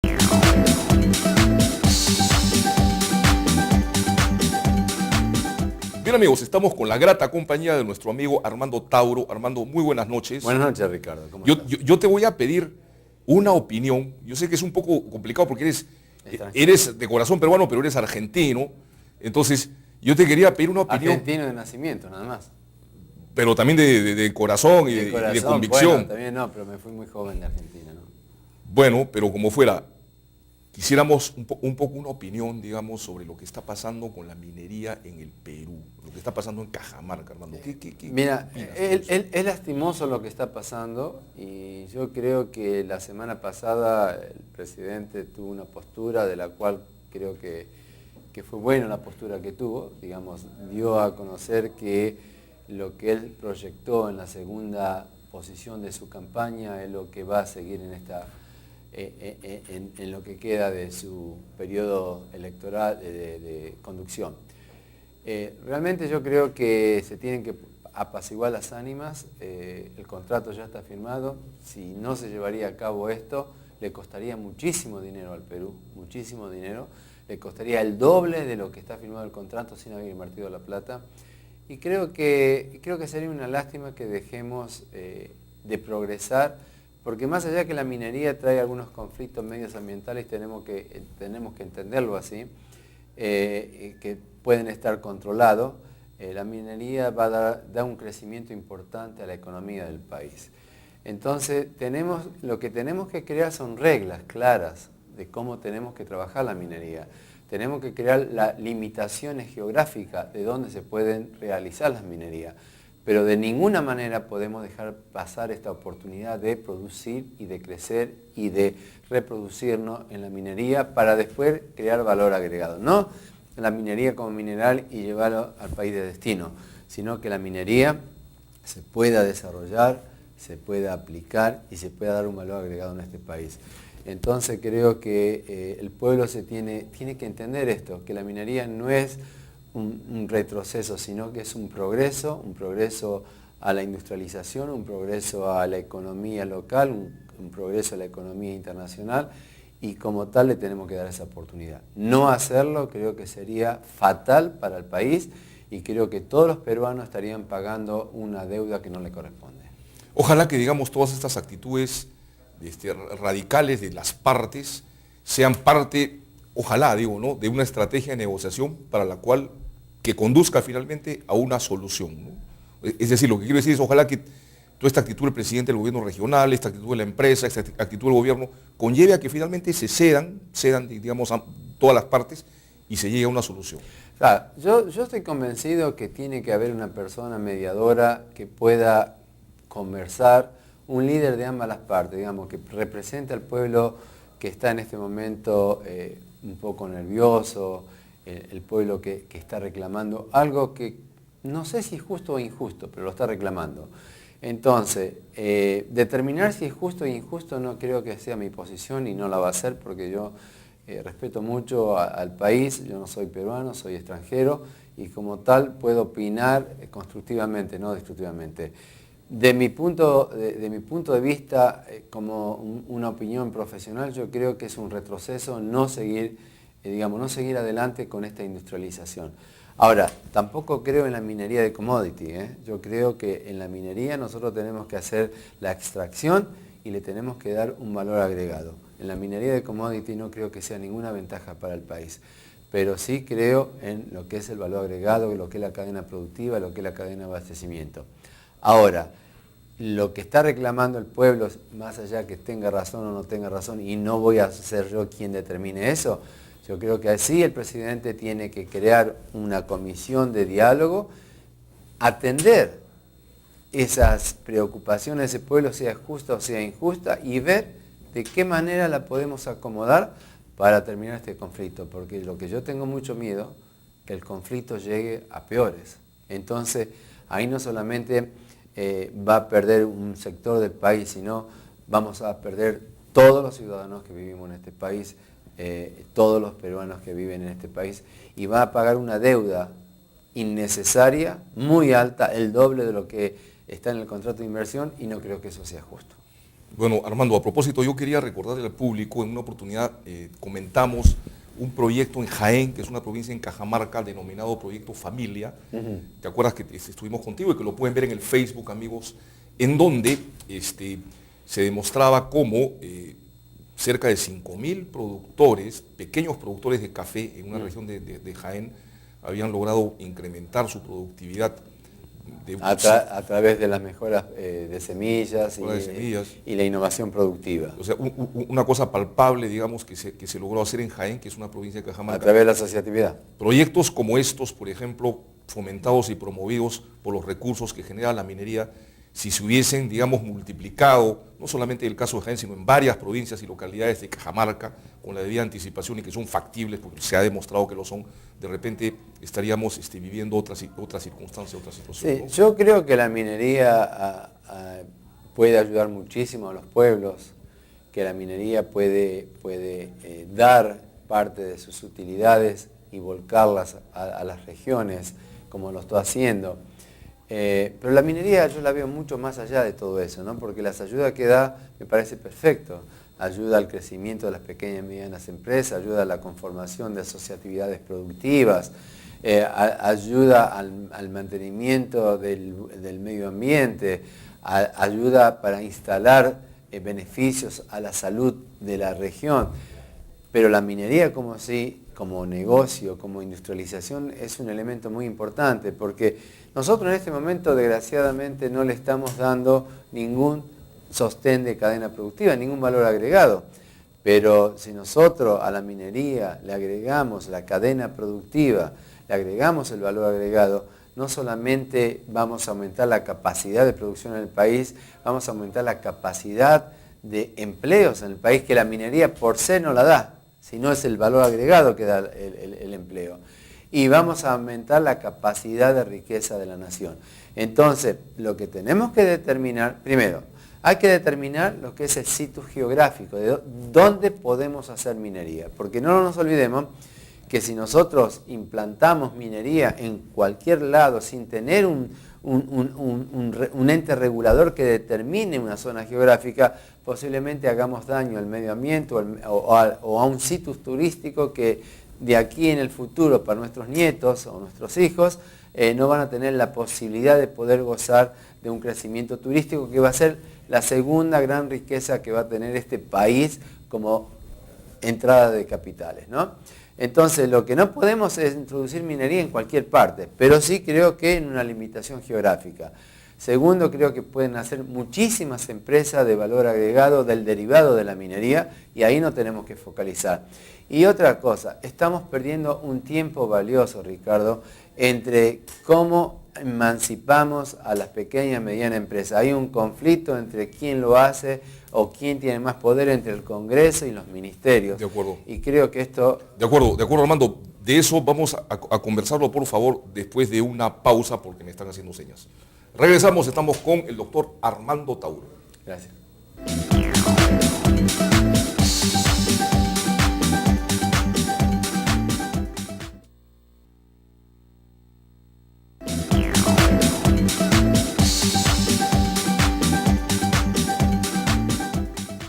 Bien amigos, estamos con la grata compañía de nuestro amigo Armando Tauro. Armando, muy buenas noches. Buenas noches, Ricardo. ¿Cómo Yo, estás? yo- yo te voy a pedir una opinión. Yo sé que es un poco complicado porque Extranjero. eres de corazón peruano, pero eres argentino. Entonces, yo te quería pedir una opinión, Argentino de nacimiento, nada más. pero también de corazón y De de corazón, convicción. bueno, también no, pero me fui muy joven de Argentina, ¿no? Bueno, pero como fuera, quisiéramos un poco una opinión, digamos, sobre lo que está pasando con la minería en el Perú, lo que está pasando en Cajamarca, Armando. Mira, ¿Qué opinas de eso? es lastimoso lo que está pasando y yo creo que la semana pasada el presidente tuvo una postura de la cual creo que fue buena la postura que tuvo, digamos, dio a conocer que lo que él proyectó en la segunda posición de su campaña es lo que va a seguir en en lo que queda de su periodo electoral de conducción. Realmente yo creo que se tienen que apaciguar las ánimas, el contrato ya está firmado, si no se llevaría a cabo esto, le costaría muchísimo dinero al Perú, muchísimo dinero, le costaría el doble de lo que está firmado el contrato sin haber invertido la plata, y creo que sería una lástima que dejemos de progresar, porque más allá que la minería trae algunos conflictos medioambientales, tenemos que entenderlo así, que pueden estar controlados, la minería va a dar un crecimiento importante a la economía del país. Entonces, lo que tenemos que crear son reglas claras de cómo tenemos que trabajar la minería. Tenemos que crear las limitaciones geográficas de dónde se pueden realizar las minerías. Pero de ninguna manera podemos dejar pasar esta oportunidad de producir y de crecer y de reproducirnos en la minería para después crear valor agregado. No la minería como mineral y llevarlo al país de destino, sino que la minería se pueda desarrollar, se pueda aplicar y se pueda dar un valor agregado en este país. Entonces creo que el pueblo tiene que entender esto, que la minería no es un retroceso, sino que es un progreso a la industrialización, un progreso a la economía local, un progreso a la economía internacional, y como tal le tenemos que dar esa oportunidad. No hacerlo creo que sería fatal para el país y creo que todos los peruanos estarían pagando una deuda que no le corresponde. Ojalá que, digamos, todas estas actitudes radicales de las partes sean parte, ojalá, digo, ¿no?, de una estrategia de negociación para la cual que conduzca finalmente a una solución, ¿no? Es decir, lo que quiero decir es, ojalá que toda esta actitud del presidente del gobierno regional, esta actitud de la empresa, esta actitud del gobierno, conlleve a que finalmente se cedan, digamos, a todas las partes y se llegue a una solución. Claro, yo estoy convencido que tiene que haber una persona mediadora que pueda conversar, un líder de ambas las partes, digamos, que represente al pueblo que está en este momento un poco nervioso, el pueblo que está reclamando algo que no sé si es justo o injusto, pero lo está reclamando. Entonces, determinar si es justo o injusto no creo que sea mi posición y no la va a ser porque yo respeto mucho al país, yo no soy peruano, soy extranjero y como tal puedo opinar constructivamente, no destructivamente. De mi punto de vista, como una opinión profesional, yo creo que es un retroceso no seguir adelante con esta industrialización. Ahora, tampoco creo en la minería de commodity, Yo creo que en la minería nosotros tenemos que hacer la extracción y le tenemos que dar un valor agregado. En la minería de commodity no creo que sea ninguna ventaja para el país, pero sí creo en lo que es el valor agregado, lo que es la cadena productiva, lo que es la cadena de abastecimiento. Ahora, lo que está reclamando el pueblo, más allá que tenga razón o no tenga razón, y no voy a ser yo quien determine eso, yo creo que así el presidente tiene que crear una comisión de diálogo, atender esas preocupaciones de ese pueblo, sea justa o sea injusta, y ver de qué manera la podemos acomodar para terminar este conflicto, porque lo que yo tengo mucho miedo, que el conflicto llegue a peores. Entonces, ahí no solamente va a perder un sector del país, sino vamos a perder todos los ciudadanos que vivimos en este país, todos los peruanos que viven en este país, y va a pagar una deuda innecesaria, muy alta, el doble de lo que está en el contrato de inversión, y no creo que eso sea justo. Bueno, Armando, a propósito, yo quería recordarle al público, en una oportunidad comentamos un proyecto en Jaén, que es una provincia en Cajamarca, denominado Proyecto Familia. ¿Te acuerdas que estuvimos contigo y que lo pueden ver en el Facebook, amigos? En donde se demostraba cómo cerca de 5.000 productores, pequeños productores de café en una región de Jaén, habían logrado incrementar su productividad a través de las mejoras de semillas, y la innovación productiva. O sea, una cosa palpable, digamos, que se logró hacer en Jaén, que es una provincia de Cajamarca. A través de la asociatividad. Proyectos como estos, por ejemplo, fomentados y promovidos por los recursos que genera la minería, si se hubiesen, digamos, multiplicado, no solamente en el caso de Jaén, sino en varias provincias y localidades de Cajamarca, con la debida anticipación y que son factibles, porque se ha demostrado que lo son, de repente estaríamos viviendo otras circunstancias, otras situaciones. Sí, ¿no? yo creo que la minería puede ayudar muchísimo a los pueblos, que la minería puede dar parte de sus utilidades y volcarlas a las regiones, como lo está haciendo. Pero la minería yo la veo mucho más allá de todo eso, ¿no? Porque las ayudas que da me parece perfecto. Ayuda al crecimiento de las pequeñas y medianas empresas, ayuda a la conformación de asociatividades productivas, ayuda al mantenimiento del medio ambiente, ayuda para instalar beneficios a la salud de la región. Pero la minería como negocio, como industrialización, es un elemento muy importante, porque nosotros en este momento, desgraciadamente, no le estamos dando ningún sostén de cadena productiva, ningún valor agregado. Pero si nosotros a la minería le agregamos la cadena productiva, le agregamos el valor agregado, no solamente vamos a aumentar la capacidad de producción en el país, vamos a aumentar la capacidad de empleos en el país, que la minería por sí no la da, sino es el valor agregado que da el empleo. Y vamos a aumentar la capacidad de riqueza de la nación. Entonces, lo que tenemos que determinar, primero, hay que determinar lo que es el sitio geográfico, de dónde podemos hacer minería. Porque no nos olvidemos que si nosotros implantamos minería en cualquier lado sin tener un ente regulador que determine una zona geográfica, posiblemente hagamos daño al medio ambiente o a un sitio turístico que de aquí en el futuro para nuestros nietos o nuestros hijos no van a tener la posibilidad de poder gozar de un crecimiento turístico que va a ser la segunda gran riqueza que va a tener este país como entrada de capitales, ¿no? Entonces, lo que no podemos es introducir minería en cualquier parte, pero sí creo que en una limitación geográfica. Segundo, creo que pueden hacer muchísimas empresas de valor agregado del derivado de la minería y ahí no tenemos que focalizar. Y otra cosa, estamos perdiendo un tiempo valioso, Ricardo, entre cómo emancipamos a las pequeñas y medianas empresas. Hay un conflicto entre quién lo hace o quién tiene más poder entre el Congreso y los ministerios. De acuerdo. Y creo que esto... De acuerdo, Armando. De eso vamos a conversarlo, por favor, después de una pausa, porque me están haciendo señas. Regresamos, estamos con el doctor Armando Tauro. Gracias.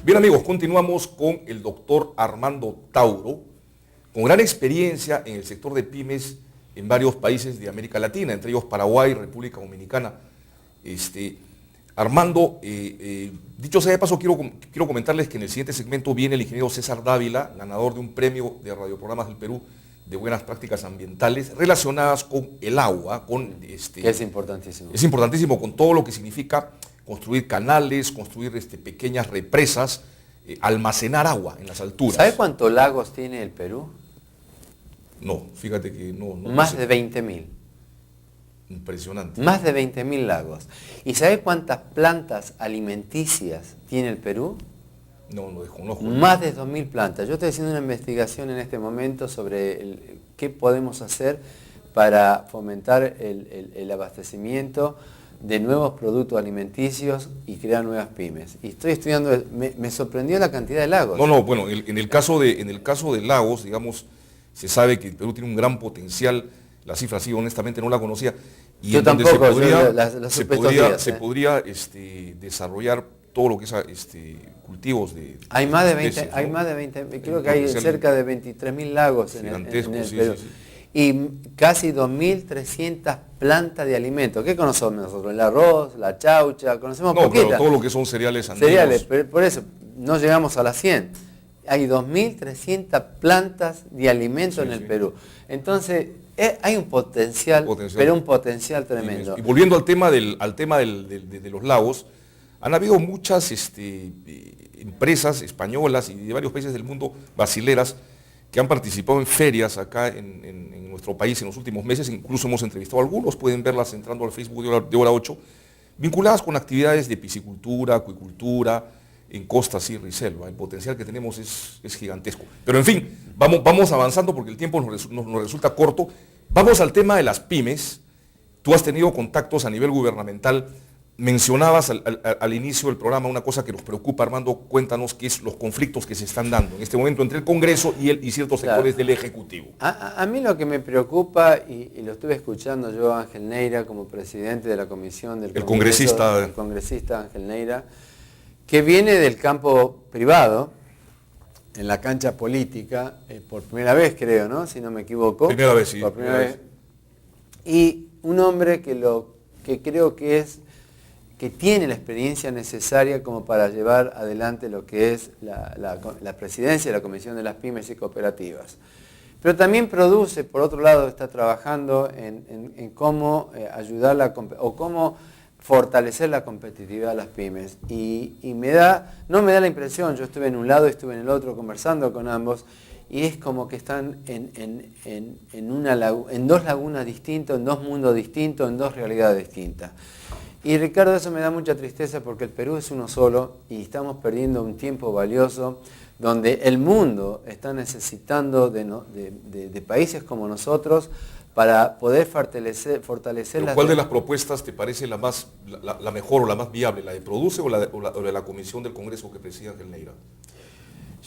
Bien amigos, continuamos con el doctor Armando Tauro, con gran experiencia en el sector de pymes en varios países de América Latina, entre ellos Paraguay, República Dominicana. Armando, dicho sea de paso, quiero comentarles que en el siguiente segmento viene el ingeniero César Dávila, ganador de un premio de radioprogramas del Perú de buenas prácticas ambientales relacionadas con el agua, que es importantísimo. Es importantísimo con todo lo que significa construir canales, construir pequeñas represas, almacenar agua en las alturas. ¿Sabe cuántos lagos tiene el Perú? No, fíjate que no. Más de 20.000. Impresionante. Más de 20.000 lagos. ¿Y sabe cuántas plantas alimenticias tiene el Perú? No, lo desconozco. Más de 2.000 plantas. Yo estoy haciendo una investigación en este momento sobre qué podemos hacer para fomentar el abastecimiento de nuevos productos alimenticios y crear nuevas pymes. Y estoy estudiando, me sorprendió la cantidad de lagos. No, bueno, en el caso de lagos, digamos, se sabe que el Perú tiene un gran potencial. La cifra sí, honestamente no la conocía. Y yo en donde tampoco, se podría desarrollar todo lo que es cultivos de Hay más de 20, especies, hay ¿no? más de 20, creo El que hay potencial cerca de 23.000 lagos en el gigantesco, sí, Perú. sí, sí. Y casi 2.300 plantas de alimentos. ¿Qué conocemos nosotros? El arroz, la chaucha, conocemos No, poquitas. claro, todo lo que son cereales andinos. Cereales, por eso no llegamos a las 100. Hay 2.300 plantas de alimentos en el Perú. Entonces, hay un potencial, pero un potencial tremendo. Y volviendo al tema de los lagos, han habido muchas empresas españolas y de varios países del mundo, brasileras, que han participado en ferias acá en nuestro país en los últimos meses. Incluso hemos entrevistado a algunos, pueden verlas entrando al Facebook de Hora 8, vinculadas con actividades de piscicultura, acuicultura, en costas, sierra y selva. El potencial que tenemos es gigantesco. Pero en fin, vamos avanzando porque el tiempo nos resulta corto. Vamos al tema de las pymes. Tú has tenido contactos a nivel gubernamental. Mencionabas al inicio del programa una cosa que nos preocupa, Armando. Cuéntanos qué es los conflictos que se están dando en este momento entre el Congreso y ciertos sectores del Ejecutivo. A mí lo que me preocupa, y lo estuve escuchando yo a Ángel Neira como presidente de la comisión del Congreso, el congresista Ángel Neira, que viene del campo privado, en la cancha política, por primera vez creo, ¿no? Si no me equivoco. Primera vez, sí. Por primera vez. Y un hombre que creo que tiene la experiencia necesaria como para llevar adelante lo que es la presidencia de la Comisión de las Pymes y Cooperativas. Pero también produce, por otro lado, está trabajando en cómo ayudar o cómo fortalecer la competitividad de las pymes. Y no me da la impresión, yo estuve en un lado y estuve en el otro conversando con ambos, y es como que están en dos lagunas distintas, en dos mundos distintos, en dos realidades distintas. Y Ricardo, eso me da mucha tristeza porque el Perú es uno solo y estamos perdiendo un tiempo valioso donde el mundo está necesitando de países como nosotros para poder fortalecer ¿Cuál de las propuestas te parece la mejor o la más viable? ¿La de Produce o la de la Comisión del Congreso que preside Ángel Neira?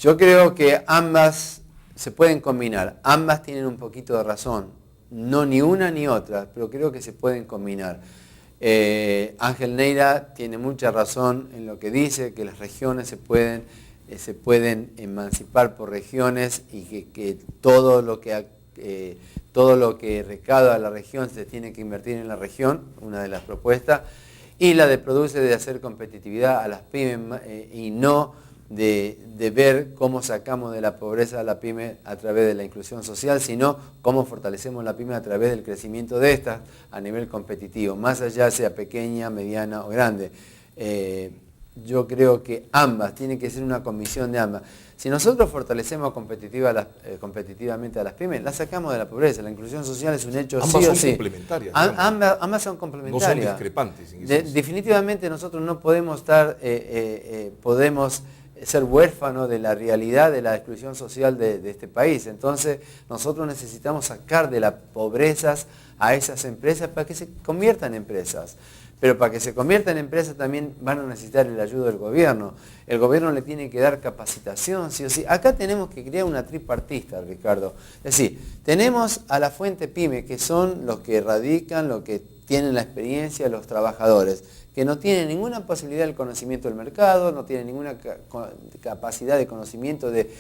Yo creo que ambas se pueden combinar, ambas tienen un poquito de razón, no ni una ni otra, pero creo que se pueden combinar. Ángel Neira tiene mucha razón en lo que dice, que las regiones se pueden emancipar por regiones y que todo lo que recauda la región se tiene que invertir en la región, una de las propuestas, y la de Produce de hacer competitividad a las pymes y no de ver cómo sacamos de la pobreza a la pyme a través de la inclusión social, sino cómo fortalecemos la pyme a través del crecimiento de estas a nivel competitivo, más allá sea pequeña, mediana o grande. Yo creo que ambas, tiene que ser una comisión de ambas. Si nosotros fortalecemos competitivamente a las pymes, las sacamos de la pobreza. La inclusión social es un hecho ambas sí o son sí. Complementarias. Ambas son complementarias. No son discrepantes. Definitivamente nosotros no podemos podemos ser huérfanos de la realidad de la exclusión social de este país. Entonces nosotros necesitamos sacar de las pobrezas a esas empresas para que se conviertan en empresas. Pero para que se conviertan en empresas también van a necesitar el ayuda del gobierno. El gobierno le tiene que dar capacitación, sí o sí. Acá tenemos que crear una tripartista, Ricardo. Es decir, tenemos a la fuente PYME, que son los que radican, los que tienen la experiencia, los trabajadores, que no tienen ninguna posibilidad del conocimiento del mercado, no tienen ninguna capacidad de conocimiento de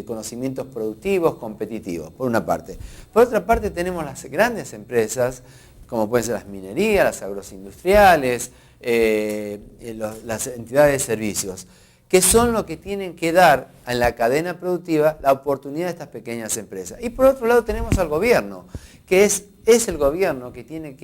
conocimientos productivos, competitivos, por una parte. Por otra parte tenemos las grandes empresas, como pueden ser las minerías, las agroindustriales, las entidades de servicios, que son los que tienen que dar en la cadena productiva la oportunidad a estas pequeñas empresas. Y por otro lado tenemos al gobierno, que es el gobierno que tiene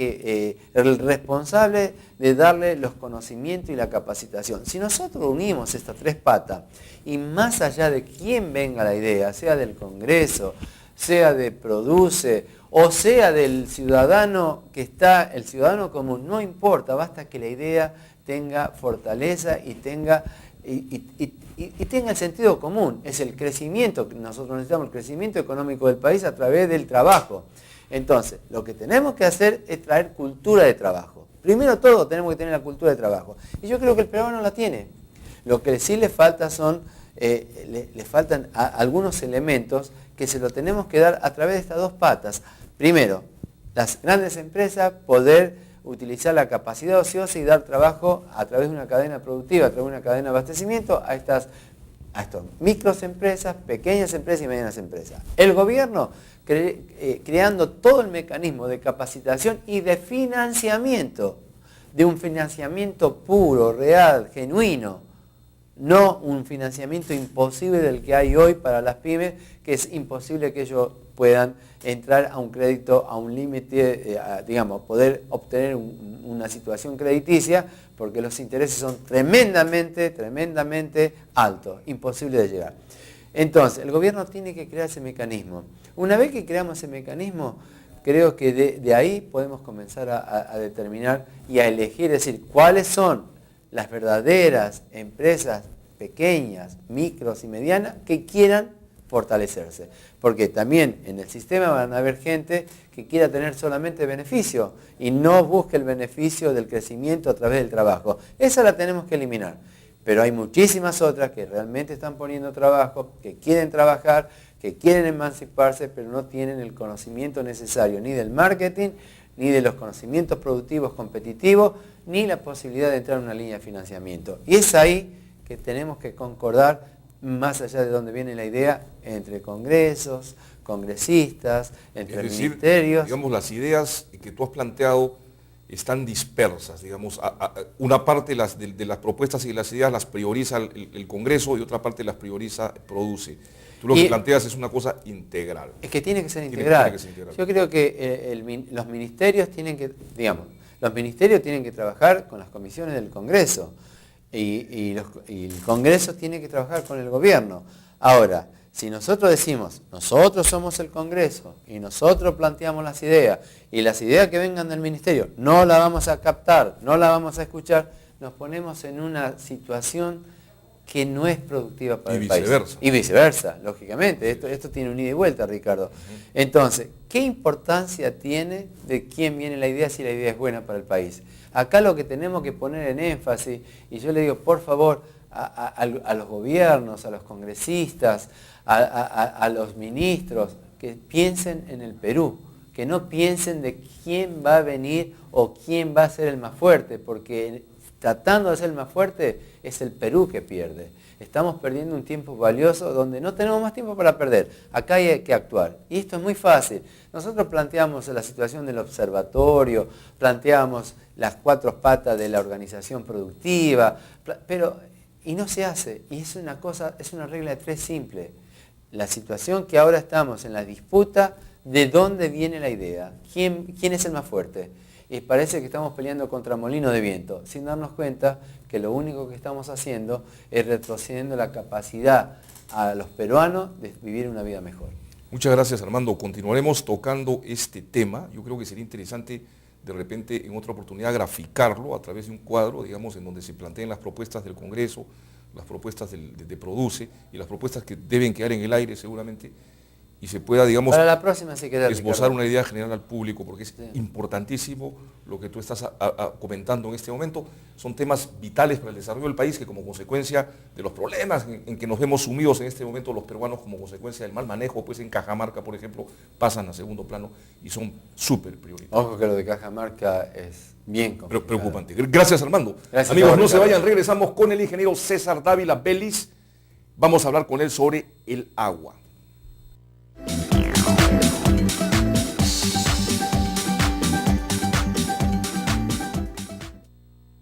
el responsable de darle los conocimientos y la capacitación. Si nosotros unimos estas tres patas, y más allá de quién venga la idea, sea del Congreso, sea de Produce, o sea del ciudadano el ciudadano común, no importa, basta que la idea tenga fortaleza y tenga el sentido común. Es el crecimiento, nosotros necesitamos el crecimiento económico del país a través del trabajo. Entonces, lo que tenemos que hacer es traer cultura de trabajo. Primero todo tenemos que tener la cultura de trabajo. Y yo creo que el peruano no la tiene. Lo que sí le falta le faltan algunos elementos que se lo tenemos que dar a través de estas dos patas. Primero, las grandes empresas poder utilizar la capacidad ociosa y dar trabajo a través de una cadena productiva, a través de una cadena de abastecimiento a estas microempresas, pequeñas empresas y medianas empresas. El gobierno creando todo el mecanismo de capacitación y de financiamiento, de un financiamiento puro, real, genuino, no un financiamiento imposible del que hay hoy para las pymes, que es imposible que ellos puedan entrar a un crédito, a un límite, digamos, poder obtener una situación crediticia, porque los intereses son tremendamente altos, imposible de llegar. Entonces, el gobierno tiene que crear ese mecanismo. Una vez que creamos ese mecanismo, creo que de ahí podemos comenzar a determinar y a elegir, es decir, cuáles son las verdaderas empresas pequeñas, micros y medianas que quieran fortalecerse. Porque también en el sistema van a haber gente que quiera tener solamente beneficio y no busque el beneficio del crecimiento a través del trabajo. Esa la tenemos que eliminar. Pero hay muchísimas otras que realmente están poniendo trabajo, que quieren trabajar, que quieren emanciparse, pero no tienen el conocimiento necesario ni del marketing, ni de los conocimientos productivos competitivos, ni la posibilidad de entrar en una línea de financiamiento. Y es ahí que tenemos que concordar, más allá de dónde viene la idea, entre congresos, congresistas, entre ministerios. Digamos, las ideas que tú has planteado están dispersas, digamos, una parte de las propuestas y las ideas las prioriza el Congreso y otra parte las prioriza Produce. Tú lo que planteas es una cosa integral. Es que tiene que ser integral. Yo creo que los ministerios tienen que, los ministerios tienen que trabajar con las comisiones del Congreso y el Congreso tiene que trabajar con el gobierno. Ahora, si nosotros decimos, nosotros somos el Congreso y nosotros planteamos las ideas y las ideas que vengan del ministerio no las vamos a captar, no las vamos a escuchar, nos ponemos en una situación que no es productiva para el país. Y viceversa, lógicamente. Esto tiene un ida y vuelta, Ricardo. Entonces, ¿qué importancia tiene de quién viene la idea si la idea es buena para el país? Acá lo que tenemos que poner en énfasis, y yo le digo, por favor, a los gobiernos, a los congresistas, a los ministros, que piensen en el Perú, que no piensen de quién va a venir o quién va a ser el más fuerte, porque tratando de ser el más fuerte es el Perú que pierde. Estamos perdiendo un tiempo valioso donde no tenemos más tiempo para perder. Acá hay que actuar. Y esto es muy fácil. Nosotros planteamos la situación del observatorio, planteamos las 4 patas de la organización productiva, y no se hace. Y es una regla de 3 simple. La situación que ahora estamos en la disputa, ¿de dónde viene la idea? ¿Quién es el más fuerte? Y parece que estamos peleando contra molinos de viento, sin darnos cuenta que lo único que estamos haciendo es retrocediendo la capacidad a los peruanos de vivir una vida mejor. Muchas gracias, Armando. Continuaremos tocando este tema. Yo creo que sería interesante de repente en otra oportunidad graficarlo a través de un cuadro, digamos, en donde se planteen las propuestas del Congreso, las propuestas de Produce y las propuestas que deben quedar en el aire seguramente, y se pueda, digamos, para la próxima, si queda, esbozar Ricardo, una idea general al público, porque es importantísimo lo que tú estás comentando en este momento. Son temas vitales para el desarrollo del país que, como consecuencia de los problemas en que nos vemos sumidos en este momento los peruanos, como consecuencia del mal manejo, pues en Cajamarca, por ejemplo, pasan a segundo plano y son súper prioritarios. Ojo que lo de Cajamarca es bien complicado. Preocupante. Gracias, Armando. Gracias, amigos, no Ricardo. se vayan, regresamos con el ingeniero César Dávila Vélez. Vamos a hablar con él sobre el agua.